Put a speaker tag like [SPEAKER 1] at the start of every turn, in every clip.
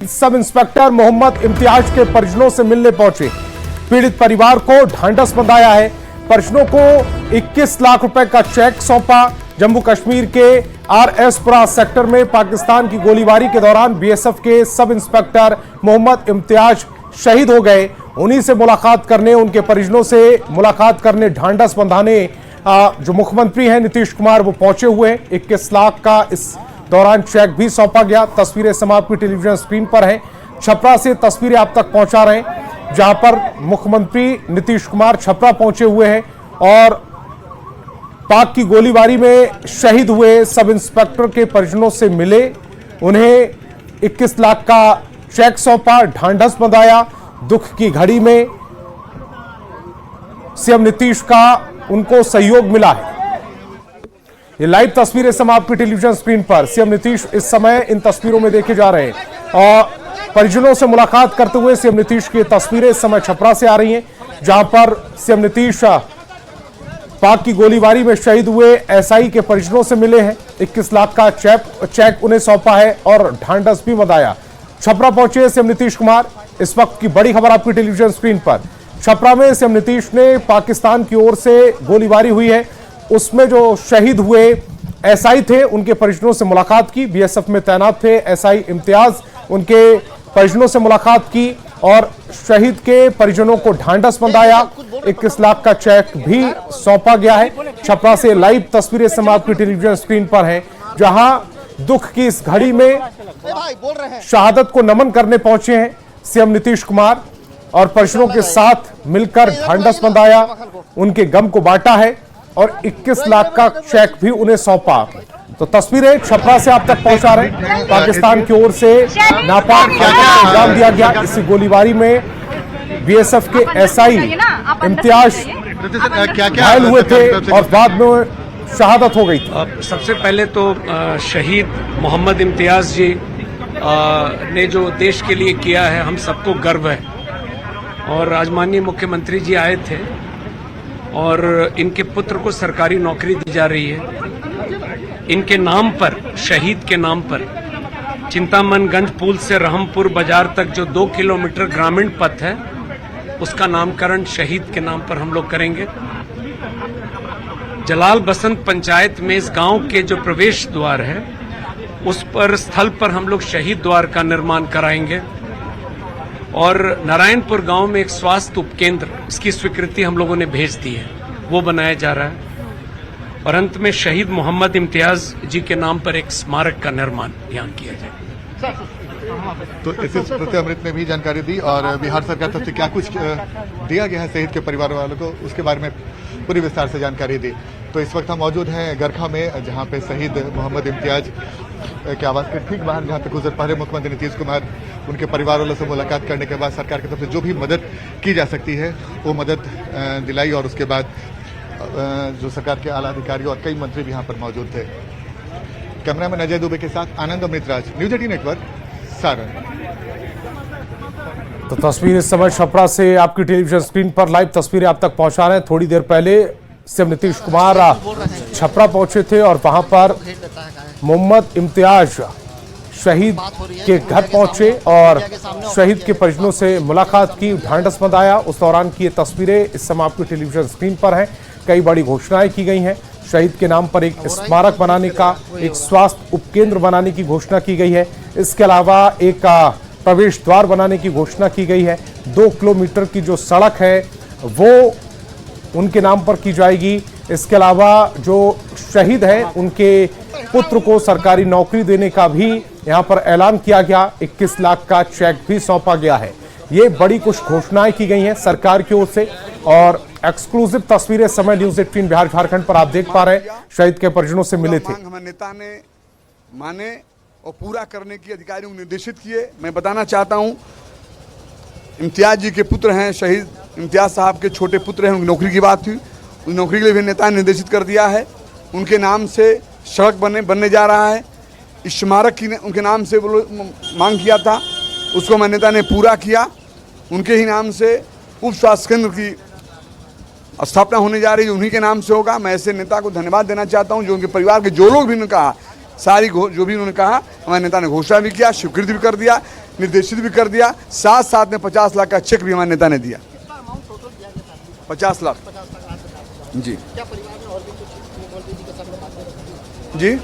[SPEAKER 1] Sub inspector Mohammad Imtiaz के परिजनों से मिलने पहुंचे। पीड़ित परिवार को ढांढस बंधाया है। परिजनों को 21 लाख रुपए का चेक सौंपा। जम्मू कश्मीर के आरएसपुरा सेक्टर में पाकिस्तान की गोलीबारी के दौरान बीएसएफ के सब इंस्पेक्टर मोहम्मद इम्तियाज शहीद हो गए। उन्हीं से मुलाकात करने, उनके परिजनों से मुलाकात करने, ढांढस बंधाने जो मुख्यमंत्री हैं नीतीश कुमार वो पहुंचे हुए हैं। 21 लाख का इस दौरान चेक भी सौंपा गया। तस्वीरें समाप्त की टेलीविजन स्क्रीन पर हैं। छपरा से तस्वीरें आप तक पहुंचा रहे हैं, जहां पर मुख्यमंत्री नीतीश कुमार छपरा पहुंचे हुए हैं और पाक की गोलीबारी में शहीद हुए सब इंस्पेक्टर के परिजनों से मिले। उन्हें 21 लाख का चेक सौंपा, ढांढस बंधाया। दुख की घड़ी में सीएम नीतीश का उनको सहयोग मिला है। ये लाइव तस्वीरें समाप्त की टेलीविजन स्क्रीन पर। सीएम नीतीश इस समय इन तस्वीरों में देखे जा रहे हैं और परिजनों से मुलाकात करते हुए सीएम नीतीश की तस्वीरें इस समय छपरा से आ रही हैं, जहां पर सीएम नीतीश पाक की गोलीबारी में शहीद हुए एसआई के परिजनों से मिले हैं। 21 लाख का चेक उन्हें सौंपा है और ढांढस भी बंधाया। छपरा पहुंचे सीएम नीतीश कुमार। इस वक्त की बड़ी खबर आपकी टेलीविजन स्क्रीन पर। छपरा में सीएम नीतीश ने पाकिस्तान की ओर से गोलीबारी हुई है उसमें जो शहीद हुए एसआई थे उनके परिजनों से मुलाकात की। बीएसएफ में तैनात थे एसआई इम्तियाज, उनके परिजनों से मुलाकात की और शहीद के परिजनों को ढांढस बंधाया। 21 लाख का चेक भी सौंपा गया है। छपरा से लाइव तस्वीरें समाप्त की टेलीविजन स्क्रीन पर हैं, जहां दुख की इस घड़ी में शहादत को नमन करने पहुंचे हैं सीएम नीतीश कुमार और परिजनों के साथ मिलकर ढांढस बंधाया, उनके गम को बांटा है और 21 लाख का चेक भी उन्हें सौंपा। तो तस्वीरें छपरा से आप तक पहुंचा रहे हैं। पाकिस्तान की ओर से नापाक अंजाम दिया गया। इसी गोलीबारी में बीएसएफ के एसआई इम्तियाज घायल हुए थे और बाद में शहादत हो गई थी।
[SPEAKER 2] सबसे पहले तो शहीद मोहम्मद इम्तियाज जी ने जो देश के लिए किया है, हम सबको गर्व है। और आज माननीय मुख्यमंत्री जी आए थे और इनके पुत्र को सरकारी नौकरी दी जा रही है। इनके नाम पर, शहीद के नाम पर, चिंतामणगंज पुल से रहमपुर बाजार तक जो 2 किलोमीटर ग्रामीण पथ है, उसका नामकरण शहीद के नाम पर हम लोग करेंगे। जलाल बसंत पंचायत में इस गांव के जो प्रवेश द्वार है, उस पर स्थल पर हम लोग शहीद द्वार का निर्माण कराएंगे। और नारायणपुर गांव में एक स्वास्थ्य उपकेंद्र, इसकी स्वीकृति हम लोगों ने भेज दी है, वो बनाया जा रहा है। और अंत में शहीद मोहम्मद इम्तियाज जी के नाम पर एक स्मारक का निर्माण यहाँ किया जाए।
[SPEAKER 3] तो इसी प्रति अमृत ने भी जानकारी दी और बिहार सरकार तरफ से क्या कुछ दिया गया है शहीद के परिवार वालों को, उसके बारे में पूरी विस्तार से जानकारी दी। तो इस वक्त हम मौजूद हैं गरखा में, जहां पे शहीद मोहम्मद इम्तियाज के आवास के ठीक बाहर, जहां पे कुछ देर पहले मुख्यमंत्री नीतीश कुमार उनके परिवार वालों से मुलाकात करने के बाद सरकार की तरफ से जो भी मदद की जा सकती है वो मदद दिलाई। और उसके बाद जो सरकार के आला अधिकारी और कई मंत्री भी यहाँ पर मौजूद थे। कैमरामैन अजय दुबे के साथ आनंद अमृतराज, न्यूज 18 नेटवर्क, सारण।
[SPEAKER 1] तो तस्वीर इस समय छपरा से आपकी टेलीविजन स्क्रीन पर लाइव तस्वीरें आप तक पहुंचा रहे हैं। थोड़ी देर पहले सीएम नीतीश कुमार छपरा पहुंचे थे और वहां पर मोहम्मद इम्तियाज शहीद के घर पहुंचे और शहीद के परिजनों से मुलाकात की, ढांढस बंधाया। उस दौरान की ये तस्वीरें इस समय आपकी टेलीविजन स्क्रीन पर हैं। कई बड़ी घोषणाएं की गई हैं। शहीद के नाम पर एक स्मारक बनाने का, एक स्वास्थ्य उपकेंद्र बनाने की घोषणा की गई है। इसके अलावा एक प्रवेश द्वार बनाने की घोषणा की गई है। 2 किलोमीटर की जो सड़क है वो उनके नाम पर की जाएगी। इसके अलावा जो शहीद है उनके पुत्र को सरकारी नौकरी देने का भी यहां पर ऐलान किया गया। 21 लाख का चेक भी सौंपा गया है। ये बड़ी कुछ घोषणाएं की गई हैं सरकार की ओर से और एक्सक्लूसिव तस्वीरें समय न्यूज 18 बिहार झारखंड पर आप देख पा रहे हैं। शहीद के परिजनों से मिले थे।
[SPEAKER 4] हमारे नेता ने माने और पूरा करने की अधिकारियों को निर्देशित किए। मैं बताना चाहता हूं, इम्तियाज जी के पुत्र हैं, शहीद इम्तियाज साहब के छोटे पुत्र हैं, उनकी नौकरी की बात थी। उस नौकरी के लिए भी नेता ने निर्देशित कर दिया है। उनके नाम से सड़क बनने जा रहा है। इस स्मारक की उनके नाम से मांग किया था, उसको हमारे नेता ने पूरा किया। उनके ही नाम से उप स्वास्थ्य केंद्र की स्थापना होने जा रही है, उन्हीं के नाम से होगा। मैं ऐसे नेता को धन्यवाद देना चाहता हूं, जो उनके परिवार के जो लोग भी उन्होंने कहा, सारी जो भी उन्होंने कहा, हमारे नेता ने घोषणा भी किया, स्वीकृति भी कर दिया। निर्देशित भी कर दिया, साथ साथ में 50 लाख का चेक भी हमारे नेता ने दिया। 50 लाख जी जी।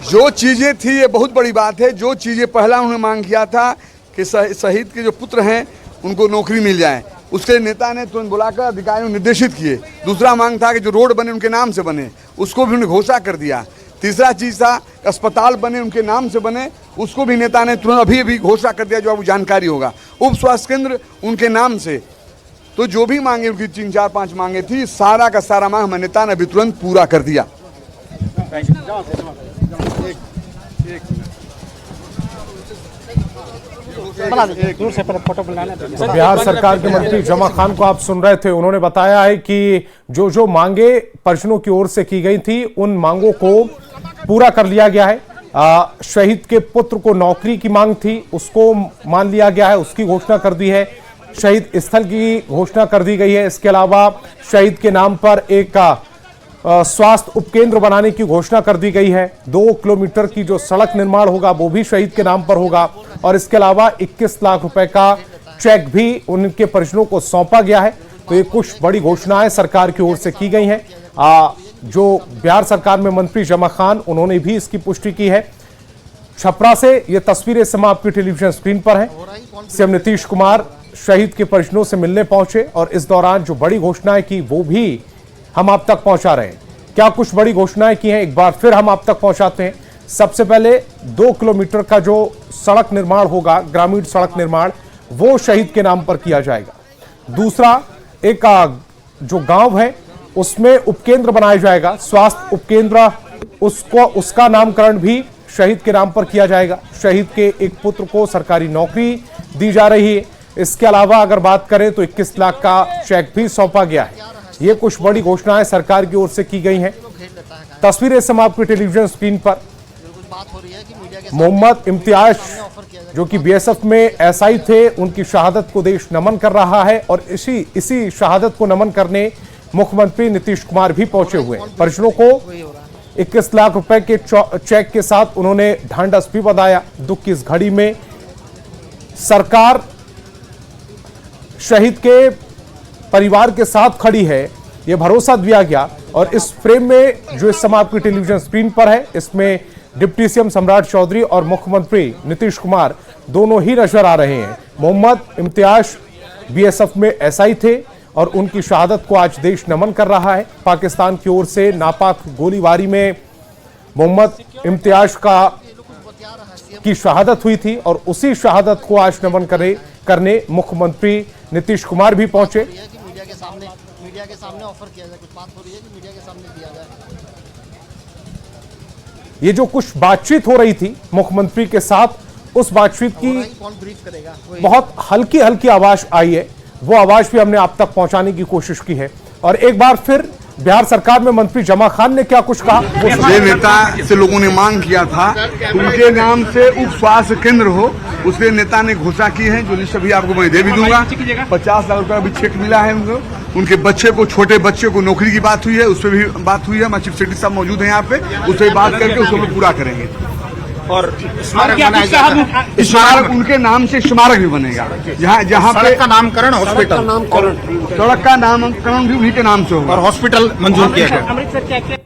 [SPEAKER 4] जो चीज़ें थी, ये बहुत बड़ी बात है, जो चीज़ें पहला उन्होंने मांग किया था कि शहीद के जो पुत्र हैं उनको नौकरी मिल जाए, उसके नेता ने तुरंत बुलाकर अधिकारियों को निर्देशित किए। दूसरा मांग था कि जो रोड बने उनके नाम से बने, उसको भी उन्होंने घोषणा कर दिया। तीसरा चीज़ था अस्पताल बने उनके नाम से बने, उसको भी नेता ने तुरंत अभी घोषणा कर दिया, जो आपको जानकारी होगा। उप स्वास्थ्य केंद्र उनके नाम से। तो जो भी मांगे उनकी 3, 4, 5 मांगे थी, सारा का सारा मांग हमारे नेता ने अभी तुरंत पूरा कर दिया।
[SPEAKER 1] तो बिहार सरकार के मंत्री जमा खान को आप सुन रहे थे, उन्होंने बताया है कि जो जो मांगे परिजनों की ओर से की गई थी, उन मांगों को पूरा कर लिया गया है। शहीद के पुत्र को नौकरी की मांग थी, उसको मान लिया गया है, उसकी घोषणा कर दी है। शहीद स्थल की घोषणा कर दी गई है। इसके अलावा शहीद के नाम पर एक स्वास्थ्य उपकेंद्र बनाने की घोषणा कर दी गई है। 2 किलोमीटर की जो सड़क निर्माण होगा वो भी शहीद के नाम पर होगा। और इसके अलावा 21 लाख रुपए का चेक भी उनके परिजनों को सौंपा गया है। तो ये कुछ बड़ी घोषणाएं सरकार की ओर से की गई हैं। जो बिहार सरकार में मंत्री जमा खान, उन्होंने भी इसकी पुष्टि की है। छपरा से ये तस्वीरें इस समय आपकी टेलीविजन स्क्रीन पर हैं। सीएम नीतीश कुमार शहीद के परिजनों से मिलने पहुंचे और इस दौरान जो बड़ी घोषणाएं की वो भी हम आप तक पहुंचा रहे हैं। क्या कुछ बड़ी घोषणाएं की हैं, एक बार फिर हम आप तक पहुंचाते हैं। सबसे पहले 2 किलोमीटर का जो सड़क निर्माण होगा, ग्रामीण सड़क निर्माण, वो शहीद के नाम पर किया जाएगा। दूसरा, एक जो गांव है उसमें उपकेंद्र बनाया जाएगा, स्वास्थ्य उपकेंद्र, उसका नामकरण भी शहीद के नाम पर किया जाएगा। शहीद के एक पुत्र को सरकारी नौकरी दी जा रही है। इसके अलावा अगर बात करें तो 21 लाख का चेक भी सौंपा गया है। ये कुछ बड़ी घोषणाएं सरकार की ओर से की गई हैं। तस्वीरें समाप्त की टेलीविजन स्क्रीन पर मोहम्मद इम्तियाज, जो कि बीएसएफ में एसआई थे, उनकी शहादत को देश नमन कर रहा है और इसी शहादत को नमन करने मुख्यमंत्री नीतीश कुमार भी पहुंचे हुए हैं। परिजनों को 21 लाख रुपए के चेक के साथ उन्होंने ढांढस भी बंधाया। दुख की इस घड़ी में सरकार शहीद के परिवार के साथ खड़ी है, यह भरोसा दिया गया। और इस फ्रेम में जो इस समय आपकी टेलीविजन स्क्रीन पर है, इसमें डिप्टी सीएम सम्राट चौधरी और मुख्यमंत्री नीतीश कुमार दोनों ही नजर आ रहे हैं। मोहम्मद इम्तियाज बीएसएफ में एसआई थे और उनकी शहादत को आज देश नमन कर रहा है। पाकिस्तान की ओर से नापाक गोलीबारी में मोहम्मद इम्तियाज की शहादत हुई थी और उसी शहादत को आज नमन करने मुख्यमंत्री नीतीश कुमार भी पहुंचे।
[SPEAKER 5] मीडिया के सामने ऑफर किया जाए, कुछ बात हो रही है कि मीडिया के सामने दिया जाए।
[SPEAKER 1] ये जो कुछ बातचीत हो रही थी मुख्यमंत्री के साथ, उस बातचीत की
[SPEAKER 5] कौन ब्रीफ करेगा?
[SPEAKER 1] बहुत हल्की हल्की आवाज आई है, वो आवाज भी हमने आप तक पहुंचाने की कोशिश की है। और एक बार फिर बिहार सरकार में मंत्री जमा खान ने क्या कुछ कहा।
[SPEAKER 4] ये नेता से लोगों ने मांग किया था उनके नाम से उप स्वास्थ्य केंद्र हो, उसके नेता ने घोषणा की है, जो लिस्ट अभी आपको मैं दे भी दूंगा। 50 लाख रुपए अभी चेक मिला है उनको। उनके बच्चे को, छोटे बच्चे को नौकरी की बात हुई है, उस पर भी बात हुई है। हमारे चीफ सेक्रेटरी साहब मौजूद हैं यहाँ पे, उससे बात करके उसको हम पूरा करेंगे। और स्मारक उनके नाम से स्मारक भी बनेगा, जहाँ पे
[SPEAKER 5] का नामकरण, हॉस्पिटल
[SPEAKER 4] सड़क का नामकरण भी उन्हीं के नाम से होगा
[SPEAKER 5] और हॉस्पिटल मंजूर किया गया।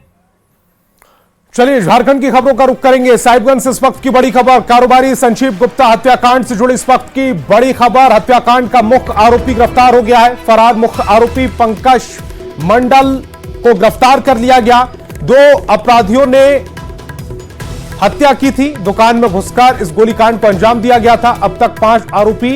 [SPEAKER 1] चलिए झारखंड की खबरों का रुख करेंगे। साहिबगंज से इस वक्त की बड़ी खबर, कारोबारी संजीव गुप्ता हत्याकांड से जुड़ी इस वक्त की बड़ी खबर। हत्याकांड का मुख्य आरोपी गिरफ्तार हो गया है। फरार मुख्य आरोपी पंकज मंडल को गिरफ्तार कर लिया गया। 2 अपराधियों ने हत्या की थी, दुकान में घुसकर इस गोलीकांड को अंजाम दिया गया था। अब तक 5 आरोपी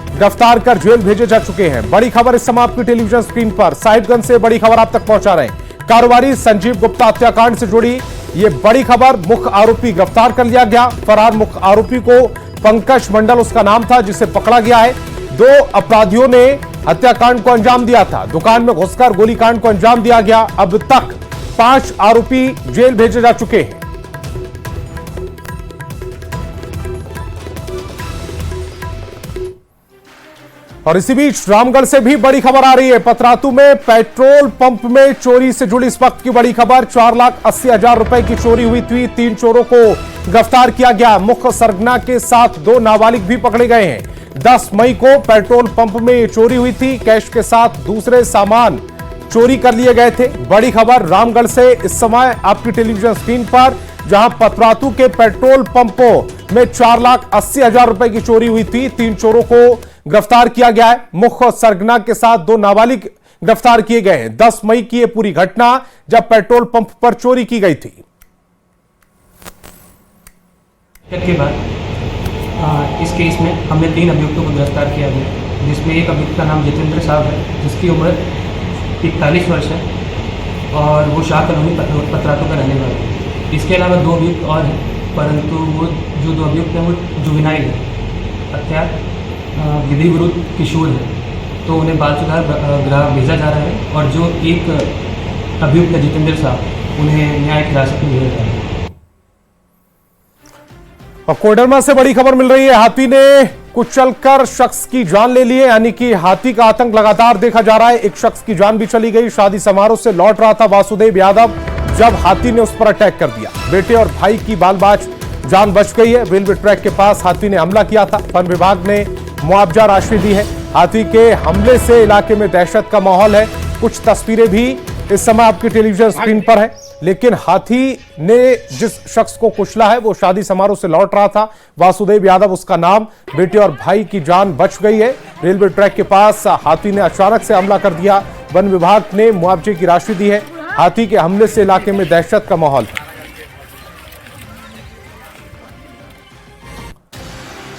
[SPEAKER 1] गिरफ्तार कर जेल भेजे जा चुके हैं। बड़ी खबर इस समय आपकी टेलीविजन स्क्रीन पर, साहिबगंज से बड़ी खबर आप तक पहुंचा रहे हैं। कारोबारी संजीव गुप्ता हत्याकांड से जुड़ी ये बड़ी खबर, मुख्य आरोपी गिरफ्तार कर लिया गया। फरार मुख्य आरोपी को पंकज मंडल उसका नाम था, जिसे पकड़ा गया है। 2 अपराधियों ने हत्याकांड को अंजाम दिया था, दुकान में घुसकर गोलीकांड को अंजाम दिया गया। अब तक 5 आरोपी जेल भेजे जा चुके हैं। और इसी बीच रामगढ़ से भी बड़ी खबर आ रही है। पतरातू में पेट्रोल पंप में चोरी से जुड़ी इस वक्त की बड़ी खबर। 4,80,000 रुपए की चोरी हुई थी। 3 चोरों को गिरफ्तार किया गया। मुख्य सरगना के साथ 2 नाबालिग भी पकड़े गए हैं। 10 मई को पेट्रोल पंप में ये चोरी हुई थी। कैश के साथ दूसरे सामान चोरी कर लिए गए थे। बड़ी खबर रामगढ़ से इस समय आपकी टेलीविजन स्क्रीन पर, जहां पतरातू के पेट्रोल पंपों में 4,80,000 रुपए की चोरी हुई थी। 3 चोरों को गिरफ्तार किया गया है। मुख्य सरगना के साथ 2 नाबालिग गिरफ्तार किए गए हैं। 10 मई की यह पूरी घटना जब पेट्रोल पंप पर चोरी की गई थी।
[SPEAKER 6] के बाद इस केस में हमने 3 अभियुक्तों को गिरफ्तार किया गया, जिसमें एक अभियुक्त का नाम जितेंद्र साहब है, जिसकी उम्र 41 वर्ष है और वो शाह कॉलोनी पतरातू का रहने वाला है। इसके अलावा 2 अभियुक्त और हैं, परंतु वो जो 2 अभियुक्त हैं वो जुवेनाइल है, अर्थात विधि विरुद्ध किशोर है, तो उन्हें बाल सुधार गृह भेजा जा रहा है। और जो एक अभियुक्त है जितेंद्र साहब, उन्हें न्यायिक हिरासत में भेजा जा रहा है।
[SPEAKER 1] और कोडरमा से बड़ी खबर मिल रही है। हाथी ने कुचलकर शख्स की जान ले ली है, यानी कि हाथी का आतंक लगातार देखा जा रहा है। एक शख्स की जान भी चली गई। शादी समारोह से लौट रहा था वासुदेव यादव, जब हाथी ने उस पर अटैक कर दिया। बेटे और भाई की बाल बाज जान बच गई है। रेलवे ट्रैक के पास हाथी ने हमला किया था। वन विभाग ने मुआवजा राशि दी है। हाथी के हमले से इलाके में दहशत का माहौल है। कुछ तस्वीरें भी इस समय आपकी टेलीविजन स्क्रीन पर है। लेकिन हाथी ने जिस शख्स को कुचला है वो शादी समारोह से लौट रहा था, वासुदेव यादव उसका नाम। बेटे और भाई की जान बच गई है। रेलवे ट्रैक के पास हाथी ने अचानक से हमला कर दिया। वन विभाग ने मुआवजे की राशि दी है। हाथी के हमले से इलाके में दहशत का माहौल है।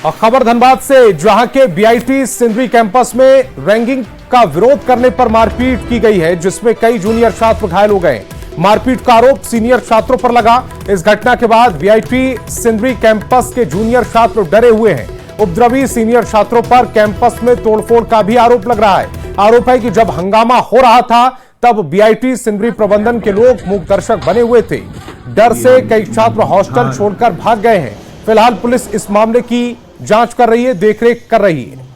[SPEAKER 1] और खबर धनबाद से, जहां के बीआईटी सिंदरी कैंपस में रैंगिंग का विरोध करने पर मारपीट की गई है, जिसमें कई जूनियर छात्र घायल हो गए। मारपीट का आरोप सीनियर छात्रों पर लगा। इस घटना के बाद बीआईटी सिंदरी कैंपस के जूनियर छात्र डरे हुए हैं। उपद्रवी सीनियर छात्रों पर कैंपस में तोड़फोड़ का भी आरोप लग रहा है। आरोप है कि जब हंगामा हो रहा था तब बीआईटी सिंदरी प्रबंधन के लोग मूक दर्शक बने हुए थे। डर से कई छात्र हॉस्टल छोड़कर भाग गए हैं। फिलहाल पुलिस इस मामले की जांच कर रही है, देखरेख कर रही है।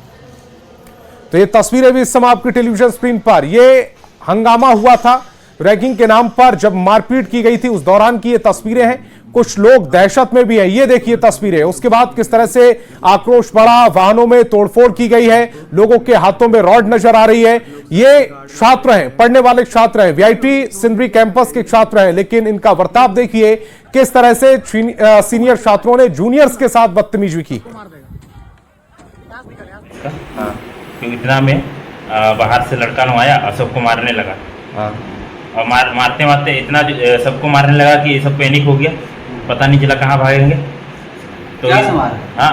[SPEAKER 1] तो ये तस्वीरें भी इस समय आपकी टेलीविजन स्क्रीन पर, ये हंगामा हुआ था रैगिंग के नाम पर जब मारपीट की गई थी, उस दौरान की ये तस्वीरें हैं। कुछ लोग दहशत में भी है। ये देखिए तस्वीरें। उसके बाद किस तरह से आक्रोश बढ़ा, वाहनों में तोड़फोड़ की गई है, लोगों के हाथों में रॉड नजर आ रही है। ये छात्र हैं, पढ़ने वाले छात्र हैं, बीआईटी सिंदरी कैंपस के छात्र हैं, लेकिन इनका बर्ताव देखिए किस तरह से सीनियर छात्रों ने जूनियर्स के साथ बदतमीजी की।
[SPEAKER 7] इतना में बाहर से लड़का नो आया और सबको मारने लगा। और मारते मारते इतना सबको मारने लगा कि सब पैनिक हो गया, पता नहीं चला कहाँ भागेंगे। तो हाँ,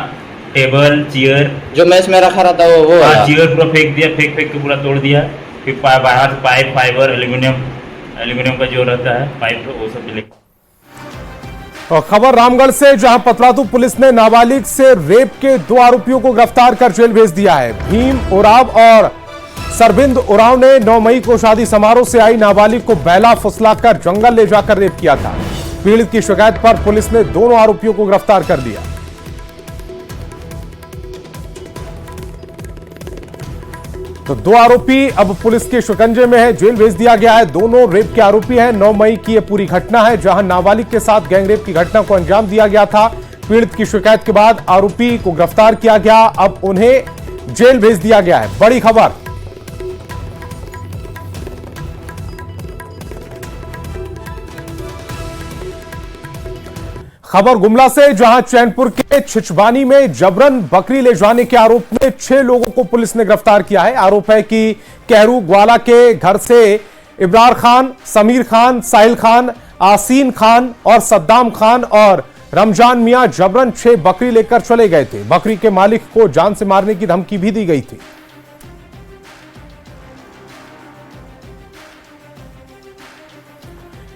[SPEAKER 7] टेबल चेयर
[SPEAKER 8] जो मैच में रखा रहता वो
[SPEAKER 7] चेयर पूरा फेंक दिया, फेंक के पूरा तोड़ दिया। फिर बाहर पाइप फाइबर एल्यूमिनियम का जो रहता है पाइप, वो सब लेके।
[SPEAKER 1] और खबर रामगढ़ से, जहां पतरातू पुलिस ने नाबालिग से रेप के 2 आरोपियों को गिरफ्तार कर जेल भेज दिया है। भीम उराव और सरबिंद उराव ने 9 मई को शादी समारोह से आई नाबालिग को बैला फुसलाकर जंगल ले जाकर रेप किया था। पीड़ित की शिकायत पर पुलिस ने दोनों आरोपियों को गिरफ्तार कर दिया। तो 2 आरोपी अब पुलिस के शिकंजे में है, जेल भेज दिया गया है। दोनों रेप के आरोपी हैं। 9 मई की यह पूरी घटना है, जहां नाबालिग के साथ गैंगरेप की घटना को अंजाम दिया गया था। पीड़ित की शिकायत के बाद आरोपी को गिरफ्तार किया गया। अब उन्हें जेल भेज दिया गया है। बड़ी खबर गुमला से, जहां चैनपुर के छिछबानी में जबरन बकरी ले जाने के आरोप में 6 लोगों को पुलिस ने गिरफ्तार किया है। आरोप है कि कहरू ग्वाला के घर से इब्रार खान, समीर खान, साहिल खान, आसीन खान और सद्दाम खान और रमजान मियां जबरन 6 बकरी लेकर चले गए थे। बकरी के मालिक को जान से मारने की धमकी भी दी गई थी।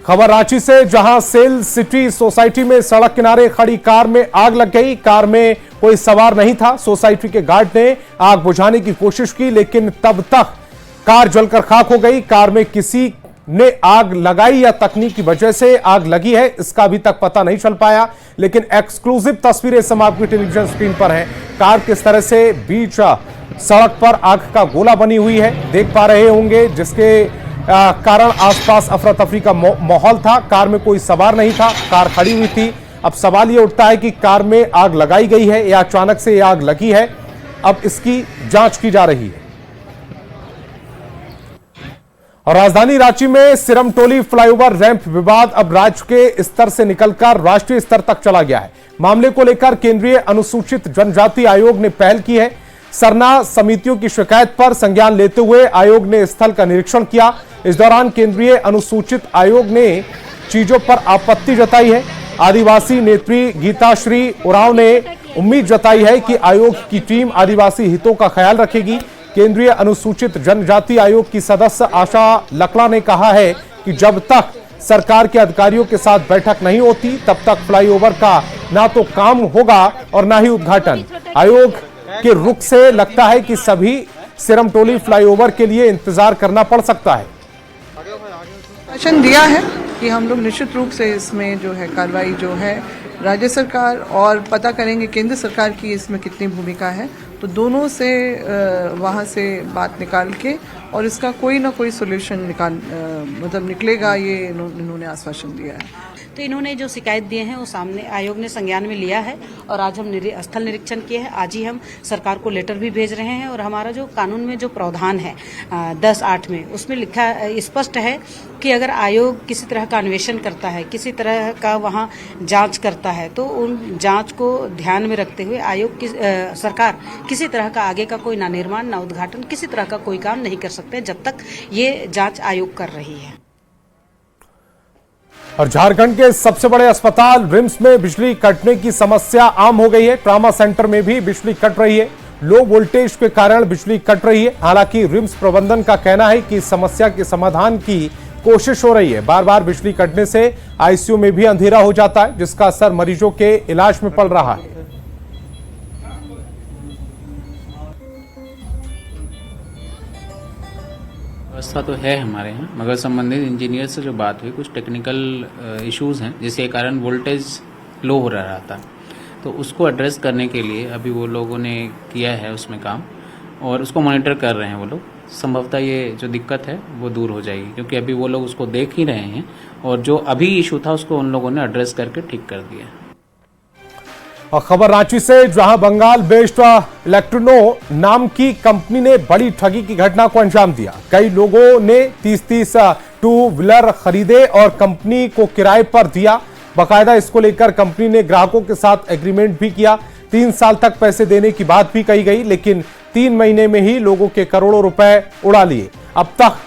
[SPEAKER 1] खबर रांची से, जहां सेल सिटी सोसाइटी में सड़क किनारे खड़ी कार में आग लग गई। कार में कोई सवार नहीं था। सोसाइटी के गार्ड ने आग बुझाने की कोशिश की, लेकिन तब तक कार जलकर खाक हो गई। कार में किसी ने आग लगाई या तकनीक की वजह से आग लगी है, इसका अभी तक पता नहीं चल पाया। लेकिन एक्सक्लूसिव तस्वीरें इस समय आपकी टेलीविजन स्क्रीन पर हैं। कार किस तरह से बीच सड़क पर आग का गोला बनी हुई है, देख पा रहे होंगे, जिसके कारण आसपास अफरा तफरी का माहौल था। कार में कोई सवार नहीं था, कार खड़ी हुई थी। अब सवाल यह उठता है कि कार में आग लगाई गई है या अचानक से आग लगी है। अब इसकी जांच की जा रही है। और राजधानी रांची में सिरमटोली फ्लाईओवर रैंप विवाद अब राज्य के स्तर से निकलकर राष्ट्रीय स्तर तक चला गया है। मामले को लेकर केंद्रीय अनुसूचित जनजाति आयोग ने पहल की है। सरना समितियों की शिकायत पर संज्ञान लेते हुए आयोग ने स्थल का निरीक्षण किया। इस दौरान केंद्रीय अनुसूचित आयोग ने चीजों पर आपत्ति जताई है। आदिवासी नेत्री गीताश्री उरांव ने उम्मीद जताई है कि आयोग की टीम आदिवासी हितों का ख्याल रखेगी। केंद्रीय अनुसूचित जनजाति आयोग की सदस्य आशा लकड़ा ने कहा है कि जब तक सरकार के अधिकारियों के साथ बैठक नहीं होती तब तक फ्लाईओवर का ना तो काम होगा और ना ही उद्घाटन। आयोग के रुख से लगता है कि सभी सिरमटोली फ्लाईओवर के लिए इंतजार करना पड़ सकता है।
[SPEAKER 8] आश्वासन दिया है कि हम लोग निश्चित रूप से इसमें जो है कार्रवाई जो है राज्य सरकार और पता करेंगे केंद्र सरकार की इसमें कितनी भूमिका है, तो दोनों से वहाँ से बात निकाल के और इसका कोई ना कोई सोल्यूशन निकलेगा, ये इन्होंने आश्वासन दिया है।
[SPEAKER 9] तो इन्होंने जो शिकायत दिए हैं वो सामने आयोग ने संज्ञान में लिया है और आज हम स्थल निरीक्षण किए हैं। आज ही हम सरकार को लेटर भी भेज रहे हैं और हमारा जो कानून में जो प्रावधान है 10(8) में उसमें लिखा स्पष्ट है कि अगर आयोग किसी तरह का अन्वेषण करता है, किसी तरह का वहाँ जांच करता है, तो उन जांच को ध्यान में रखते हुए आयोग की सरकार किसी तरह का आगे का कोई ना निर्माण ना उद्घाटन किसी तरह का कोई काम नहीं कर सकते जब तक ये जांच आयोग कर रही है।
[SPEAKER 1] और झारखंड के सबसे बड़े अस्पताल रिम्स में बिजली कटने की समस्या आम हो गई है। ट्रामा सेंटर में भी बिजली कट रही है, लो वोल्टेज के कारण बिजली कट रही है। हालांकि रिम्स प्रबंधन का कहना है कि समस्या के समाधान की कोशिश हो रही है। बार बार बिजली कटने से आईसीयू में भी अंधेरा हो जाता है, जिसका असर मरीजों के इलाज में पड़ रहा है।
[SPEAKER 10] व्यवस्था तो है हमारे यहाँ, मगर संबंधित इंजीनियर से जो बात हुई, कुछ टेक्निकल इश्यूज हैं जिसके कारण वोल्टेज लो हो रहा था, तो उसको एड्रेस करने के लिए अभी वो लोगों ने किया है उसमें काम और उसको मॉनिटर कर रहे हैं वो लोग। संभवतः ये जो दिक्कत है वो दूर हो जाएगी, क्योंकि अभी वो लोग उसको देख ही रहे हैं और जो अभी इशू था उसको उन लोगों ने एड्रेस करके ठीक कर दिया।
[SPEAKER 1] और खबर रांची से, जहां बंगाल बेस्ड इलेक्ट्रोनो नाम की कंपनी ने बड़ी ठगी की घटना को अंजाम दिया। कई लोगों ने 30 टू व्हीलर खरीदे और कंपनी को किराए पर दिया। बाकायदा इसको लेकर कंपनी ने ग्राहकों के साथ एग्रीमेंट भी किया। 3 साल तक पैसे देने की बात भी कही गई, लेकिन 3 महीने में ही लोगों के करोड़ों रुपए उड़ा लिए। अब तक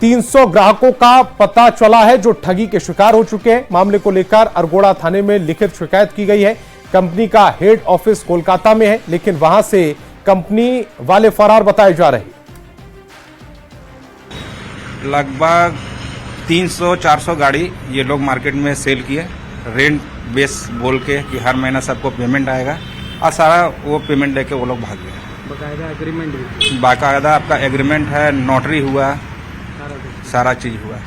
[SPEAKER 1] 300 ग्राहकों का पता चला है जो ठगी के शिकार हो चुके हैं। मामले को लेकर अरगोड़ा थाने में लिखित शिकायत की गई है। कंपनी का हेड ऑफिस कोलकाता में है, लेकिन वहां से कंपनी वाले फरार बताए जा रहे हैं।
[SPEAKER 11] लगभग 300-400 गाड़ी ये लोग मार्केट में सेल किए, रेंट बेस बोल के कि हर महीना सबको पेमेंट आएगा, और सारा वो पेमेंट लेके वो लोग भाग गए।
[SPEAKER 6] बाकायदा एग्रीमेंट भी,
[SPEAKER 11] बाकायदा आपका एग्रीमेंट है, नोटरी हुआ, सारा चीज हुआ।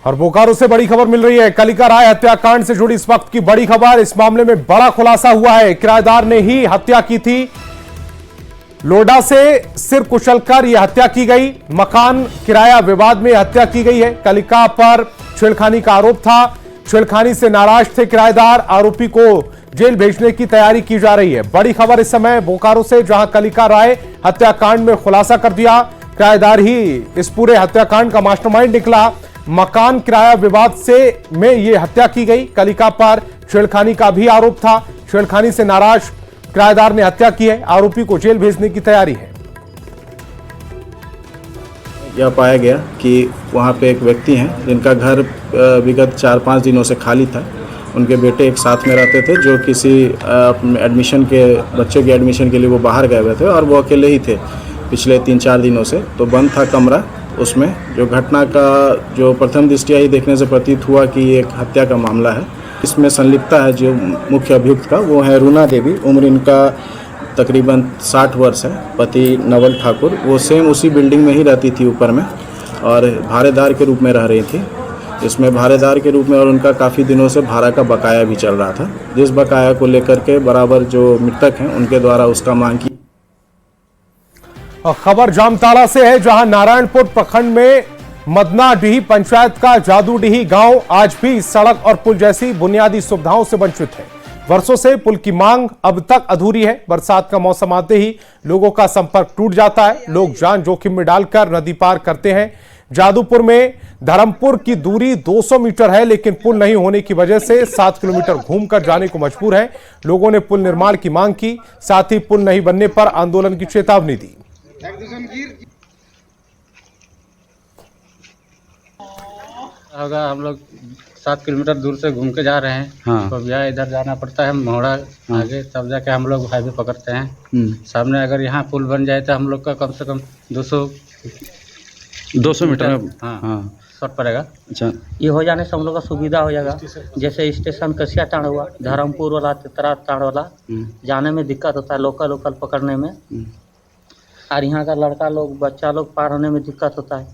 [SPEAKER 1] और बोकारो से बड़ी खबर मिल रही है। कलिका राय हत्याकांड से जुड़ी इस वक्त की बड़ी खबर। इस मामले में बड़ा खुलासा हुआ है। किराएदार ने ही हत्या की थी। लोडा से सिर कुचलकर यह हत्या की गई। मकान किराया विवाद में हत्या की गई है। कलिका पर छेड़खानी का आरोप था। छेड़खानी से नाराज थे किराएदार। आरोपी को जेल भेजने की तैयारी की जा रही है। बड़ी खबर इस समय बोकारो से, जहां कलिका राय हत्याकांड में खुलासा कर दिया। किराएदार ही इस पूरे हत्याकांड का मास्टरमाइंड निकला। मकान किराया विवाद से में यह हत्या की गई। कलिका पर छेड़खानी का भी आरोप था। छेड़खानी से नाराज किराएदार ने हत्या की है। आरोपी को जेल भेजने की तैयारी है।
[SPEAKER 12] यह पाया गया कि वहां पे एक व्यक्ति हैं जिनका घर विगत 4-5 दिनों से खाली था। उनके बेटे एक साथ में रहते थे, जो किसी एडमिशन के बच्चे के एडमिशन के लिए वो बाहर गए हुए थे और वो अकेले ही थे पिछले 3-4 दिनों से। तो बंद था कमरा। उसमें जो घटना का जो प्रथम दृष्टया ही देखने से प्रतीत हुआ कि एक हत्या का मामला है। इसमें संलिप्तता है जो मुख्य अभियुक्त का, वो है रूना देवी। उम्र इनका तकरीबन 60 वर्ष है। पति नवल ठाकुर, वो सेम उसी बिल्डिंग में ही रहती थी ऊपर में और भाड़ेदार के रूप में रह रही थी। इसमें भाड़ेदार के रूप में, और उनका काफ़ी दिनों से भाड़ा का बकाया भी चल रहा था, जिस बकाया को लेकर के बराबर जो मृतक हैं उनके द्वारा उसका मांग की।
[SPEAKER 1] और खबर जामताड़ा से है, जहां नारायणपुर प्रखंड में मदनाडीह पंचायत का जादूडीह गांव आज भी सड़क और पुल जैसी बुनियादी सुविधाओं से वंचित है। वर्षों से पुल की मांग अब तक अधूरी है। बरसात का मौसम आते ही लोगों का संपर्क टूट जाता है, लोग जान जोखिम में डालकर नदी पार करते हैं। जादूपुर में धर्मपुर की दूरी 200 मीटर है, लेकिन पुल नहीं होने की वजह से 7 किलोमीटर घूमकर जाने को मजबूर है। लोगों ने पुल निर्माण की मांग की, साथ ही पुल नहीं बनने पर आंदोलन की चेतावनी दी।
[SPEAKER 13] होगा, हम लोग 7 किलोमीटर दूर से घूम के जा रहे हैं। हाँ। तो भैया इधर जाना पड़ता है मोहड़ा आगे, तब जाके हम लोग हाईवे पकड़ते हैं। सामने अगर यहाँ पुल बन जाए तो हम लोग का कम से कम 200 मीटर हाँ शॉर्ट पड़ेगा। अच्छा, ये हो जाने से हम लोग का सुविधा हो जाएगा। जैसे स्टेशन कसिया टाण हुआ, धर्मपुर वाला तितरा टाण वाला जाने में दिक्कत होता है, लोकल पकड़ने में, और यहाँ का लड़का लोग बच्चा लोग पार होने में दिक्कत होता है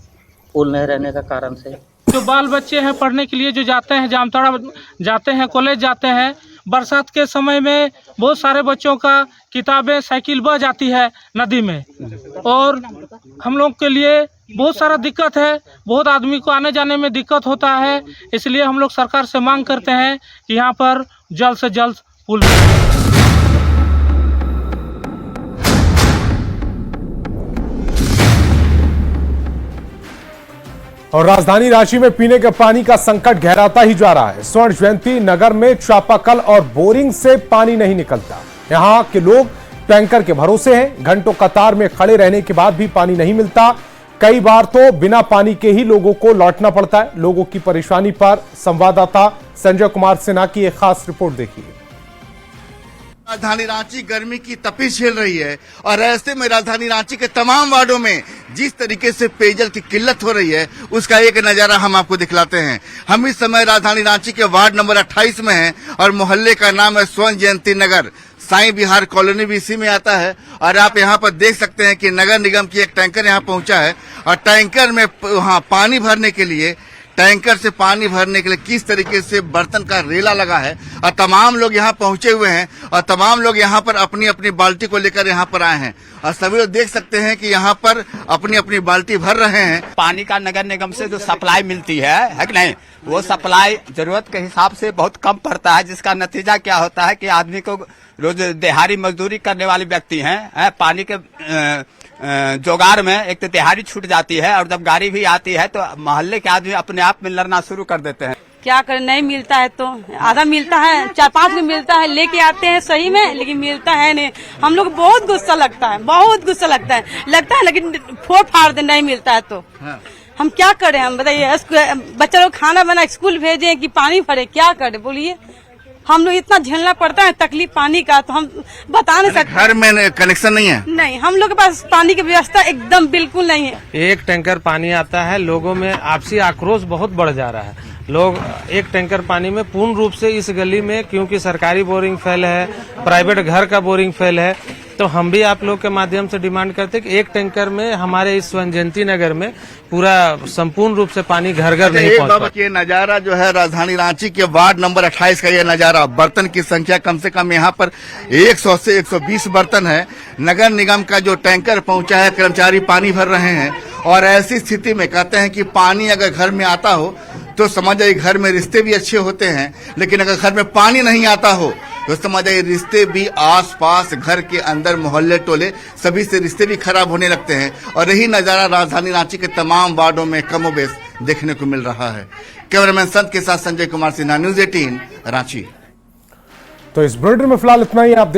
[SPEAKER 13] पुल नहीं रहने का कारण से।
[SPEAKER 6] जो बाल बच्चे हैं पढ़ने के लिए जो जाते हैं, जामताड़ा जाते हैं, कॉलेज जाते हैं, बरसात के समय में बहुत सारे बच्चों का किताबें साइकिल बह जाती है नदी में, और हम लोग के लिए बहुत सारा दिक्कत है। बहुत आदमी को आने जाने में दिक्कत होता है, इसलिए हम लोग सरकार से मांग करते हैं कि यहाँ पर जल्द से जल्द पुल।
[SPEAKER 1] और राजधानी रांची में पीने के पानी का संकट गहराता ही जा रहा है। स्वर्ण जयंती नगर में चापाकल और बोरिंग से पानी नहीं निकलता। यहां के लोग टैंकर के भरोसे हैं। घंटों कतार में खड़े रहने के बाद भी पानी नहीं मिलता। कई बार तो बिना पानी के ही लोगों को लौटना पड़ता है। लोगों की परेशानी पर संवाददाता संजय कुमार सिन्हा की एक खास रिपोर्ट देखिए।
[SPEAKER 14] राजधानी रांची गर्मी की तपिश झेल रही है, और ऐसे में राजधानी रांची के तमाम वार्डों में जिस तरीके से पेयजल की किल्लत हो रही है, उसका एक नजारा हम आपको दिखलाते हैं। हम इस समय राजधानी रांची के वार्ड नंबर 28 में हैं, और मोहल्ले का नाम है स्वर्ण जयंती नगर। साईं बिहार कॉलोनी भी इसी में आता है, और आप यहाँ पर देख सकते हैं कि नगर निगम की एक टैंकर यहाँ पहुंचा है, और टैंकर में पानी भरने के लिए किस तरीके से बर्तन का रेला लगा है, और तमाम लोग यहाँ पहुंचे हुए हैं, और तमाम लोग यहाँ पर अपनी अपनी बाल्टी को लेकर यहाँ पर आए हैं, और सभी लोग देख सकते हैं कि यहाँ पर अपनी अपनी बाल्टी भर रहे हैं।
[SPEAKER 15] पानी का नगर निगम से जो सप्लाई मिलती है कि नहीं, वो सप्लाई जरूरत के हिसाब से बहुत कम पड़ता है, जिसका नतीजा क्या होता है कि आदमी को रोज दिहाड़ी मजदूरी करने वाले व्यक्ति हैं, पानी के जोगार में एक तो दिहाड़ी छूट जाती है, और जब गाड़ी भी आती है तो मोहल्ले के आदमी अपने आप में लड़ना शुरू कर देते हैं।
[SPEAKER 9] क्या करें, नहीं मिलता है तो आधा मिलता है, 4-5 में मिलता है, लेके आते हैं सही में, लेकिन मिलता है नहीं। हम लोग बहुत गुस्सा लगता है, लेकिन फोड़ फाड़ दे, नहीं मिलता है तो हम क्या करें। हम बताइए, बच्चा लोग खाना बना स्कूल भेजे कि पानी भरे, क्या करें बोलिए। हम लोग इतना झेलना पड़ता है तकलीफ पानी का, तो हम बता नहीं सकते।
[SPEAKER 14] घर में कनेक्शन नहीं है?
[SPEAKER 9] नहीं, हम लोग के पास पानी की व्यवस्था एकदम बिल्कुल नहीं है।
[SPEAKER 6] एक टैंकर पानी आता है, लोगों में आपसी आक्रोश बहुत बढ़ जा रहा है। लोग एक टैंकर पानी में पूर्ण रूप से इस गली में, क्योंकि सरकारी बोरिंग फेल है, प्राइवेट घर का बोरिंग फेल है, तो हम भी आप लोग के माध्यम से डिमांड करते हैं कि एक टैंकर में हमारे इस स्वर्ण जयंती नगर में पूरा संपूर्ण रूप से पानी घर घर नहीं पहुंच।
[SPEAKER 14] ये नजारा जो है राजधानी रांची के वार्ड नंबर 28 का, ये नजारा, बर्तन की संख्या कम से कम यहाँ पर 100 से 120 बर्तन है। नगर निगम का जो टैंकर पहुंचा है, कर्मचारी पानी भर रहे हैं, और ऐसी स्थिति में कहते हैं कि पानी अगर घर में आता हो तो समझ आइए घर में रिश्ते भी अच्छे होते हैं, लेकिन अगर घर में पानी नहीं आता हो तो समझ आइए रिश्ते भी आसपास, घर के अंदर, मोहल्ले टोले, सभी से रिश्ते भी खराब होने लगते हैं। और यही नजारा राजधानी रांची के तमाम वार्डों में कमोबेश देखने को मिल रहा है। कैमरामैन संत के साथ संजय कुमार सिन्हा, न्यूज़ 18 रांची।
[SPEAKER 1] तो इस बुलेटिन में फिलहाल इतना ही। आप